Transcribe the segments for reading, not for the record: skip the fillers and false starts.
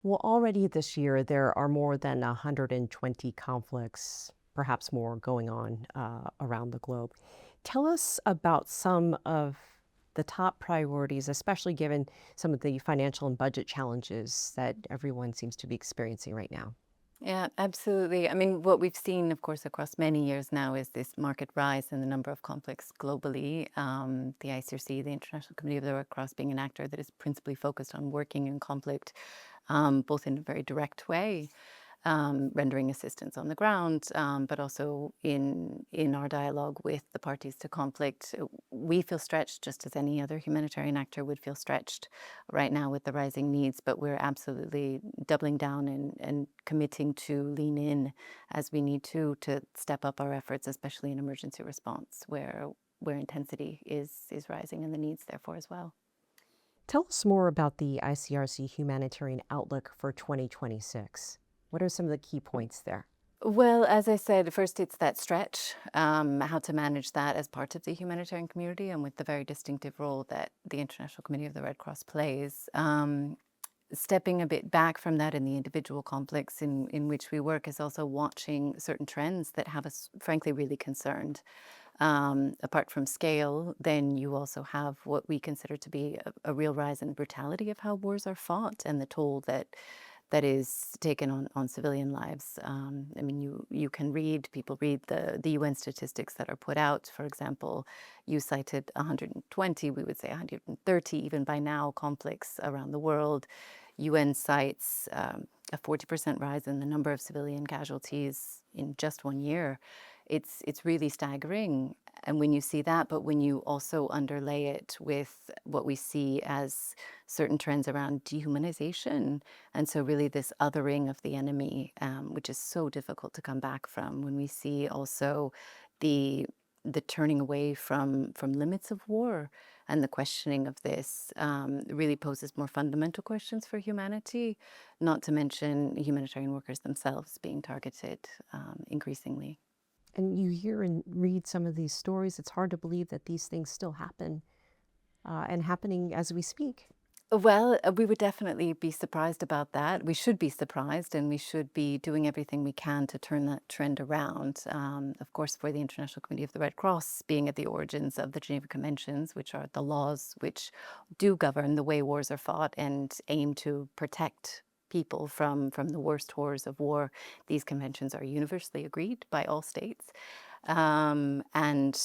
Well, already this year, there are more than 120 conflicts, perhaps more, going on around the globe. Tell us about some of the top priorities, especially given some of the financial and budget challenges that everyone seems to be experiencing right now. Yeah, absolutely. I mean, what we've seen, of course, across many years now is this market rise in the number of conflicts globally. The ICRC, the International Committee of the Red Cross, being an actor that is principally focused on working in conflict, both in a very direct way, rendering assistance on the ground, but also in our dialogue with the parties to conflict. We feel stretched just as any other humanitarian actor would feel stretched right now with the rising needs, but we're absolutely doubling down and committing to lean in as we need to step up our efforts, especially in emergency response, where intensity is rising and the needs therefore as well. Tell us more about the ICRC humanitarian outlook for 2026. What are some of the key points there? Well, as I said, first it's that stretch, how to manage that as part of the humanitarian community and with the very distinctive role that the International Committee of the Red Cross plays. Stepping a bit back from that in the individual conflicts in which we work is also watching certain trends that have us, frankly, really concerned. Apart from scale, then you also have what we consider to be a real rise in brutality of how wars are fought and the toll that is taken on civilian lives. I mean, you can read, people read the UN statistics that are put out. For example, you cited 120, we would say 130 even by now, conflicts around the world. UN cites a 40% rise in the number of civilian casualties in just 1 year. It's really staggering. And when you see that, but when you also underlay it with what we see as certain trends around dehumanization, and so really this othering of the enemy, which is so difficult to come back from, when we see also the the turning away from limits of war and the questioning of this really poses more fundamental questions for humanity, not to mention humanitarian workers themselves being targeted increasingly. And you hear and read some of these stories. It's hard to believe that these things still happen and happening as we speak. Well, we would definitely be surprised about that. We should be surprised, and we should be doing everything we can to turn that trend around. Of course, for the International Committee of the Red Cross being at the origins of the Geneva Conventions, which are the laws which do govern the way wars are fought and aim to protect people from the worst horrors of war. These conventions are universally agreed by all states. Um, and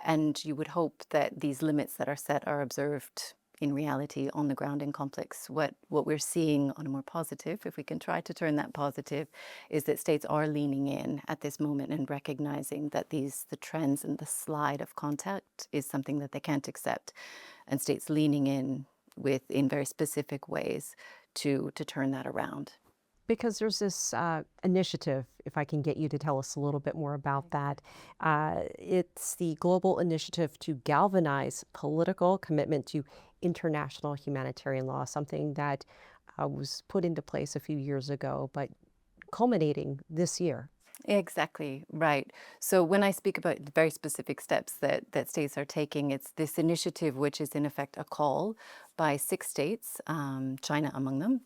and you would hope that these limits that are set are observed in reality on the ground in conflicts. What we're seeing on a more positive, if we can try to turn that positive, is that states are leaning in at this moment and recognizing that the trends and the slide of contact is something that they can't accept, and states leaning in very specific ways to turn that around. Because there's this initiative, if I can get you to tell us a little bit more about that. It's the global initiative to galvanize political commitment to international humanitarian law, something that was put into place a few years ago, but culminating this year. Exactly, right. So when I speak about the very specific steps that states are taking, it's this initiative, which is in effect a call by 6 states, China among them,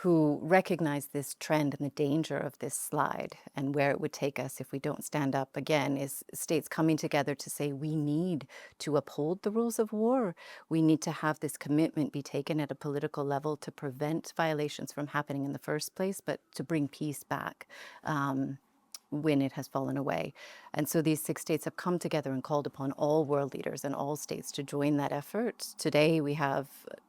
who recognize this trend and the danger of this slide and where it would take us if we don't stand up again, is states coming together to say we need to uphold the rules of war. We need to have this commitment be taken at a political level to prevent violations from happening in the first place, but to bring peace back. When it has fallen away. And so these 6 states have come together and called upon all world leaders and all states to join that effort. Today, we have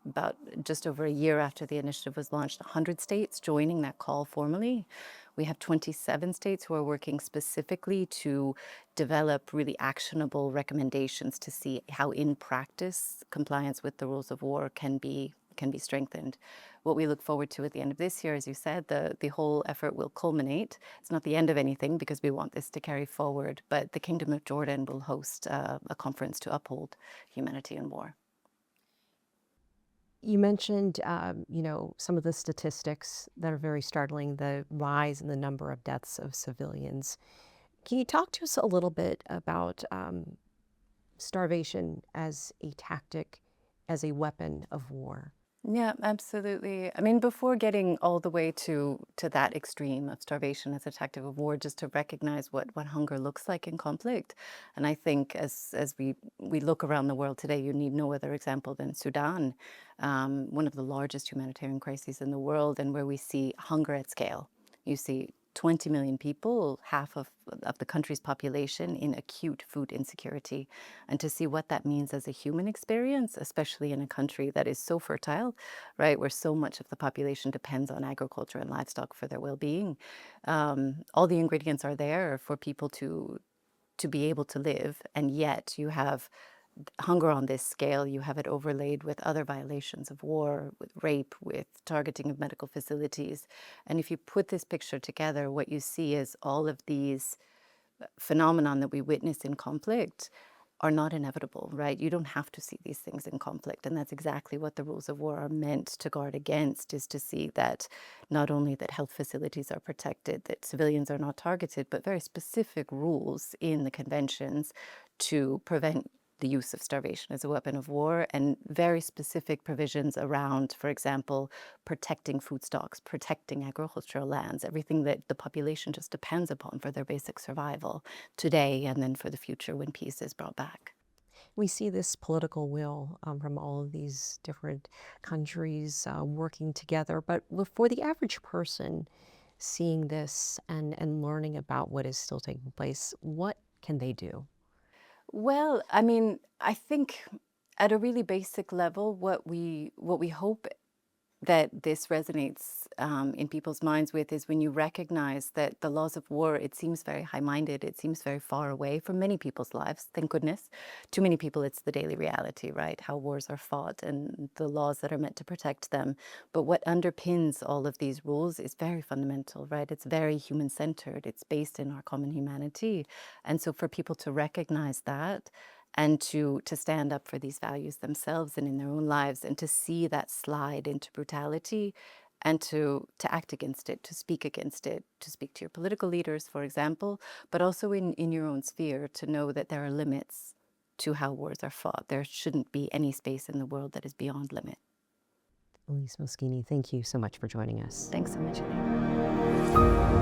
about just over a year after the initiative was launched, 100 states joining that call formally. We have 27 states who are working specifically to develop really actionable recommendations to see how in practice compliance with the rules of war can be strengthened. What we look forward to at the end of this year, as you said, the whole effort will culminate. It's not the end of anything because we want this to carry forward, but the Kingdom of Jordan will host a conference to uphold humanity in war. You mentioned, some of the statistics that are very startling, the rise in the number of deaths of civilians. Can you talk to us a little bit about starvation as a tactic, as a weapon of war? Yeah, absolutely. I mean, before getting all the way to that extreme of starvation as a tactic of war, just to recognize what hunger looks like in conflict. And I think as we look around the world today, you need no other example than Sudan, one of the largest humanitarian crises in the world, and where we see hunger at scale. You see 20 million people, half of the country's population, in acute food insecurity. And to see what that means as a human experience, especially in a country that is so fertile, right, where so much of the population depends on agriculture and livestock for their well-being. All the ingredients are there for people to be able to live, and yet you have hunger on this scale. You have it overlaid with other violations of war, with rape, with targeting of medical facilities. And if you put this picture together, what you see is all of these phenomenon that we witness in conflict are not inevitable, right? You don't have to see these things in conflict. And that's exactly what the rules of war are meant to guard against, is to see that not only that health facilities are protected, that civilians are not targeted, but very specific rules in the conventions to prevent the use of starvation as a weapon of war, and very specific provisions around, for example, protecting food stocks, protecting agricultural lands, everything that the population just depends upon for their basic survival today and then for the future when peace is brought back. We see this political will from all of these different countries working together. But for the average person seeing this and learning about what is still taking place, what can they do? Well, I mean, I think at a really basic level, what we hope that this resonates in people's minds with is when you recognize that the laws of war, it seems very high-minded, it seems very far away from many people's lives, thank goodness. Too many people, it's the daily reality, right? How wars are fought and the laws that are meant to protect them. But what underpins all of these rules is very fundamental, right? It's very human-centered. It's based in our common humanity. And so for people to recognize that, and to stand up for these values themselves and in their own lives, and to see that slide into brutality, and to act against it, to speak against it, to speak to your political leaders, for example, but also in your own sphere, to know that there are limits to how wars are fought. There shouldn't be any space in the world that is beyond limit. Elyse Mosquini, thank you so much for joining us. Thanks so much, Elaine.